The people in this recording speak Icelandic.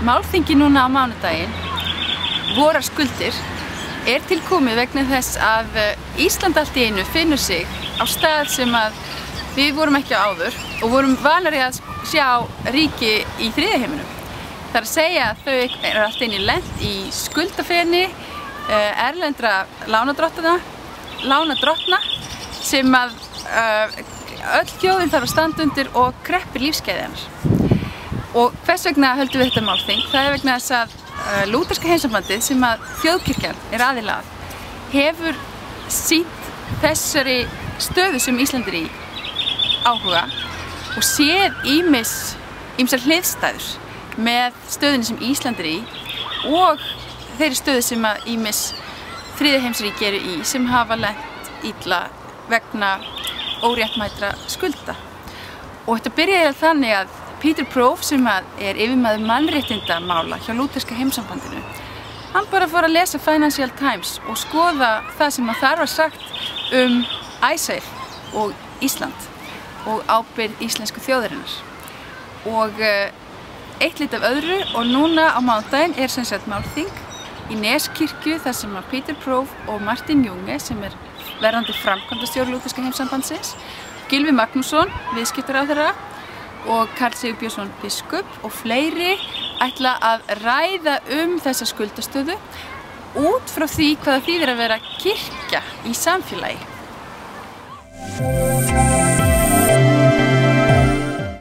Málþingi núna á mánudaginn, vorar skuldir, tilkomið vegna þess að Ísland allt í einu finnur sig á stað sem að við vorum ekki á áður og vorum vanari að sjá ríki í þriðja heiminum. Það er að segja að þau eru allt í einu lent í skuldafeni erlendra lánadrottna sem að öll þjóðin þarf að standa undir og kreppir lífsgæði hennar. Og hvers vegna höldum við þetta málþing? Það er vegna þess að lúterska heimssambandið sem að þjóðkirkjan er aðili að hefur sýnt þessari stöðu sem Ísland er í áhuga og séð ýmsar hliðstæður með stöðunni sem Ísland er í og þeirri stöðu sem að ýmis þriðja heimsríki eru í sem hafa lent illa vegna óréttmætra skulda. Og þetta byrjaði þannig að Peter Prof, sem er yfirmaður mannréttindamála hjá lúterska heimssambandinu, hann bara fór að lesa Financial Times og skoða það sem þar var sagt ISAF og Ísland og ábyrgð íslensku þjóðarinnar. Og eitt lit af öðru og núna á mánudaginn sem sagt málþing í Neskirkju þar sem að Peter Prof og Martin Junge, sem verðandi framkvæmdastjóri lúterska heimssambandsins, Gylfi Magnússon, viðskiptaráðherra, og Karl Sigurbjörnsson biskup og fleiri ætla að ræða þessa skuldastöðu út frá því hvað það þýðir að vera kirkja í samfélagi.